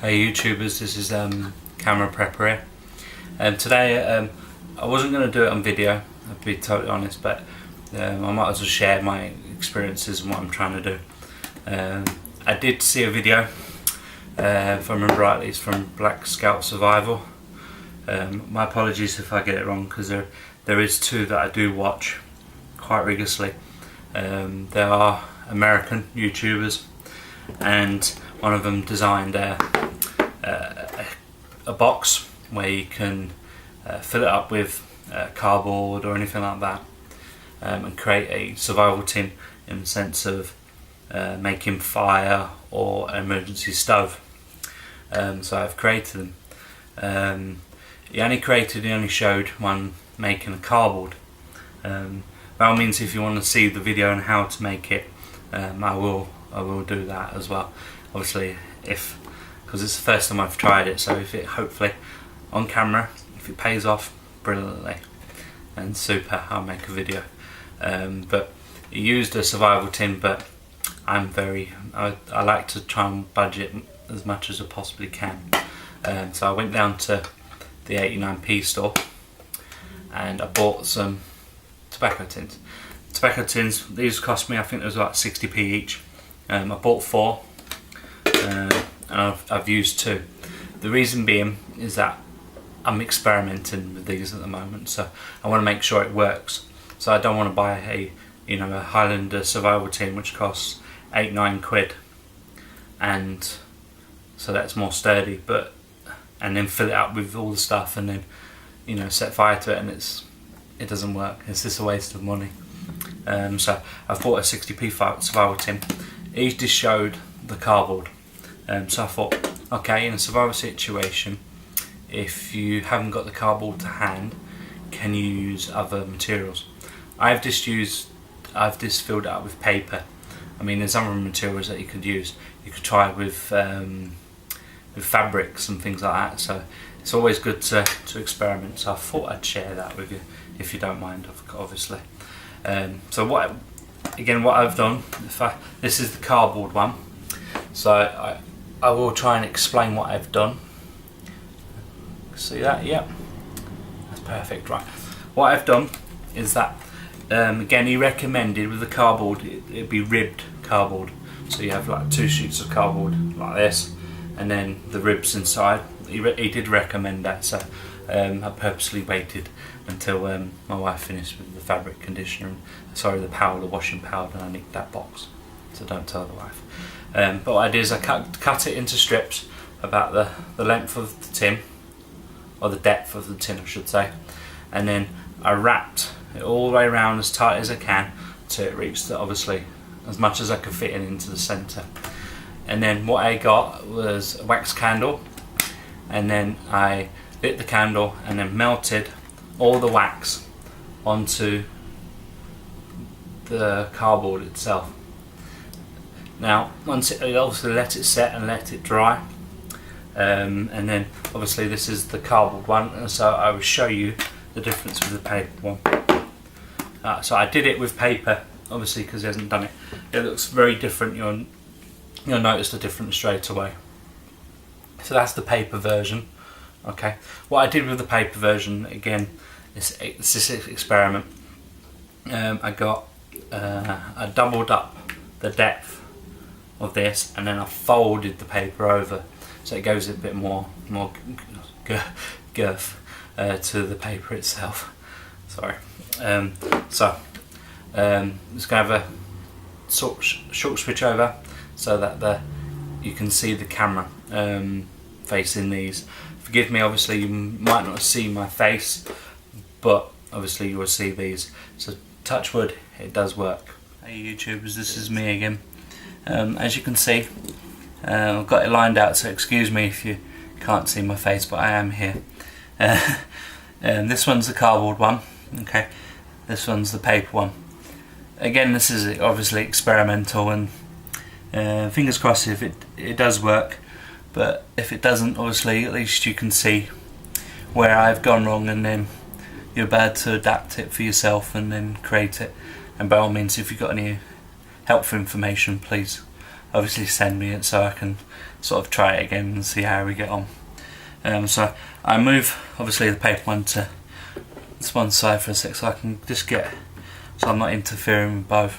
Hey YouTubers, this is Camera Prepper here. Today I wasn't going to do it on video, I'll be totally honest, but I might as well share my experiences and what I'm trying to do. I did see a video, if I remember rightly, it's from Black Scout Survival. My apologies if I get it wrong, because there is two that I do watch quite rigorously. They are American YouTubers, and one of them designed a box where you can fill it up with cardboard or anything like that, and create a survival tin in the sense of making fire or an emergency stove. So I've created them. He only showed one making a cardboard. By all means, if you want to see the video on how to make it, I will do that as well. Obviously, because it's the first time I've tried it, so if it hopefully on camera, if it pays off brilliantly and super, I'll make a video. But he used a survival tin, but I like to try and budget as much as I possibly can. So I went down to the 89p store and I bought some tobacco tins. Tobacco tins, these cost me, I think it was like 60p each. I bought 4 and I've used 2. The reason being is that I'm experimenting with these at the moment, so I want to make sure it works. So I don't want to buy a Highlander survival tin which costs 8-9 quid, and so that's more sturdy, and then fill it up with all the stuff and then set fire to it, and it doesn't work. It's just a waste of money. So I bought a 60p survival tin. It just showed the cardboard. So I thought, okay, in a survival situation, if you haven't got the cardboard to hand, can you use other materials? I've just filled it up with paper. I mean, there's other materials that you could use. You could try it with fabrics and things like that. So it's always good to experiment. So I thought I'd share that with you, if you don't mind, obviously. So what I've done, this is the cardboard one. So I will try and explain what I've done. See that? Yep, that's perfect. Right, what I've done is that again, he recommended with the cardboard it'd be ribbed cardboard. So you have like 2 sheets of cardboard like this, and then the ribs inside. He did recommend that, so I purposely waited until my wife finished with the fabric conditioner and the washing powder, and I nicked that box, so don't tell the wife. But what I did is I cut it into strips about the length of the tin, or the depth of the tin I should say, and then I wrapped it all the way around as tight as I can till it reached obviously as much as I could fit into the centre. And then what I got was a wax candle, and then I lit the candle and then melted all the wax onto the cardboard itself. Now once I obviously let it set and let it dry, and then obviously this is the cardboard one, and so I will show you the difference with the paper one. So I did it with paper, obviously, because he hasn't done it. It looks very different. You'll notice the difference straight away. So that's the paper version. Okay, what I did with the paper version, again, it's this experiment. I doubled up the depth of this, and then I folded the paper over, so it goes a bit more girth to the paper itself. Sorry. So just gonna have a short switch over so that you can see the camera facing these. Forgive me, obviously you might not see my face, but obviously you will see these. So touch wood, it does work. Hey YouTubers, this is me again. As you can see, I've got it lined out, so excuse me if you can't see my face, but I am here. This one's the cardboard one, okay. This one's the paper one. Again, this is obviously experimental, and fingers crossed if it does work. But if it doesn't, obviously at least you can see where I've gone wrong, and then you're able to adapt it for yourself and then create it. And by all means, if you've got any helpful information, please obviously send me it so I can sort of try it again and see how we get on. So I move obviously the paper one to this one side for a sec so I can just so I'm not interfering with both.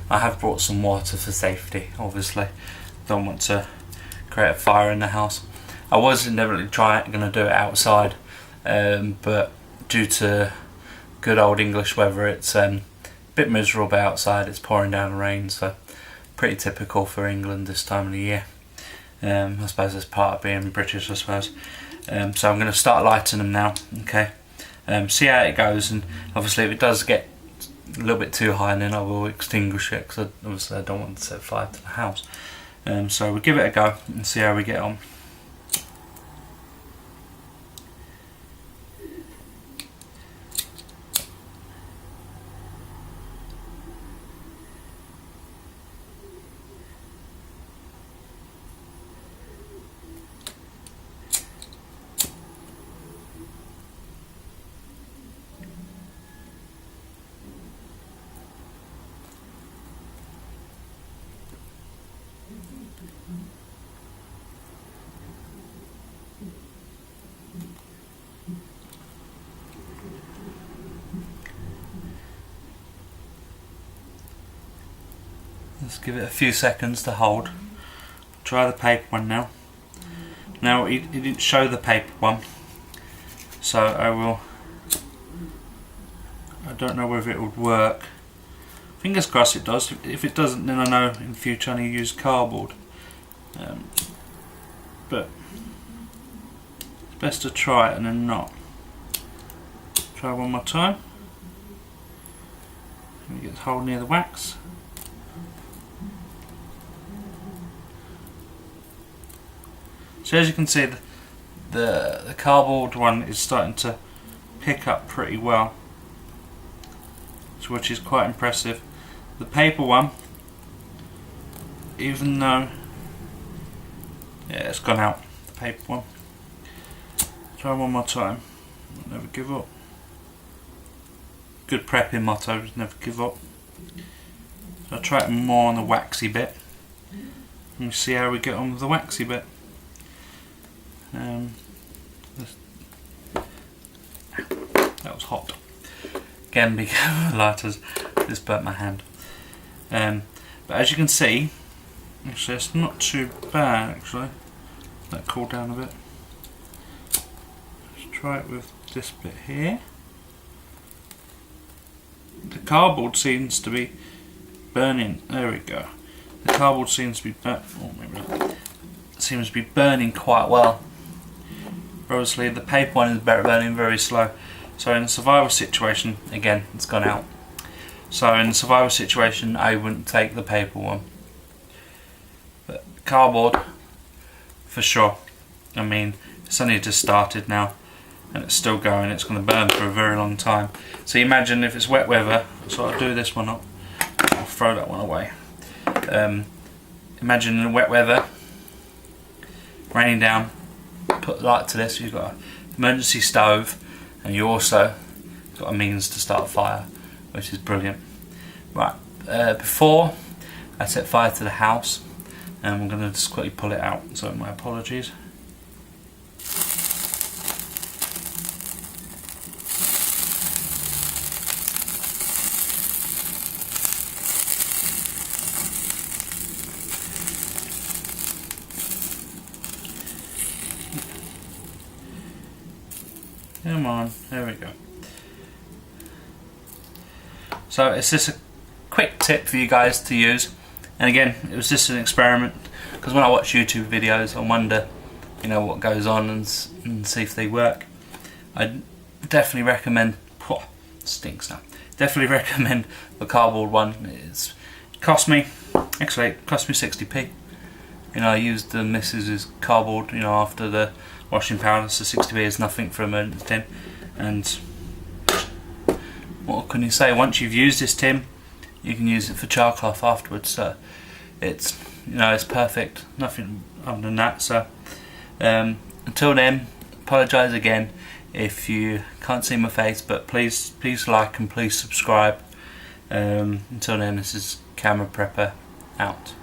I have brought some water for safety, obviously. Don't want to create a fire in the house. I was inevitably going to do it outside, but due to good old English weather, it's a bit miserable outside. It's pouring down rain, so pretty typical for England this time of the year. I suppose it's part of being British, I suppose. So I'm going to start lighting them now, okay? See how it goes, and obviously if it does get a little bit too high, then I will extinguish it, because obviously I don't want to set fire to the house. So we'll give it a go and see how we get on. Let's give it a few seconds to hold. Try the paper one now. Now it didn't show the paper one, so I don't know whether it would work. Fingers crossed it does. If it doesn't, then I know in future I need to use cardboard. But it's best to try it and then not. Try one more time. Let me get the hole near the wax. So as you can see, the cardboard one is starting to pick up pretty well, which is quite impressive. The paper one, even though, yeah, it's gone out, the paper one. Try one more time, never give up. Good prepping motto is never give up. So I'll try it more on the waxy bit, and see how we get on with the waxy bit. That was hot. Again, be careful with lighters, just burnt my hand. But as you can see, actually it's not too bad actually. Let it cool down a bit. Let's try it with this bit here. The cardboard seems to be burning. There we go. The cardboard seems to be seems to be burning quite well. Obviously the paper one is burning very slow. So in a survival situation, again, it's gone out. So in a survival situation, I wouldn't take the paper one. But cardboard, for sure. I mean, it's only just started now, and it's still going. It's going to burn for a very long time. So you imagine if it's wet weather, so I'll do this one up. I'll throw that one away. Imagine in wet weather, raining down, put the light to this, you've got an emergency stove, and you also got a means to start a fire, which is brilliant. Right, before I set fire to the house, and I'm going to just quickly pull it out, so my apologies. Come on, there we go. So it's just a quick tip for you guys to use, and again, it was just an experiment, because when I watch YouTube videos I wonder, you know, what goes on and see if they work. I definitely recommend, stinks now, definitely recommend the cardboard one. It cost me 60p. You know, I used the Mrs.'s cardboard, you know, after the washing powder, so 60p is nothing for emergency tin. And what can you say, once you've used this tin, you can use it for char cloth afterwards, so it's, you know, it's perfect, nothing other than that. So until then, apologise again if you can't see my face, but please like and please subscribe. Until then, this is Camera Prepper out.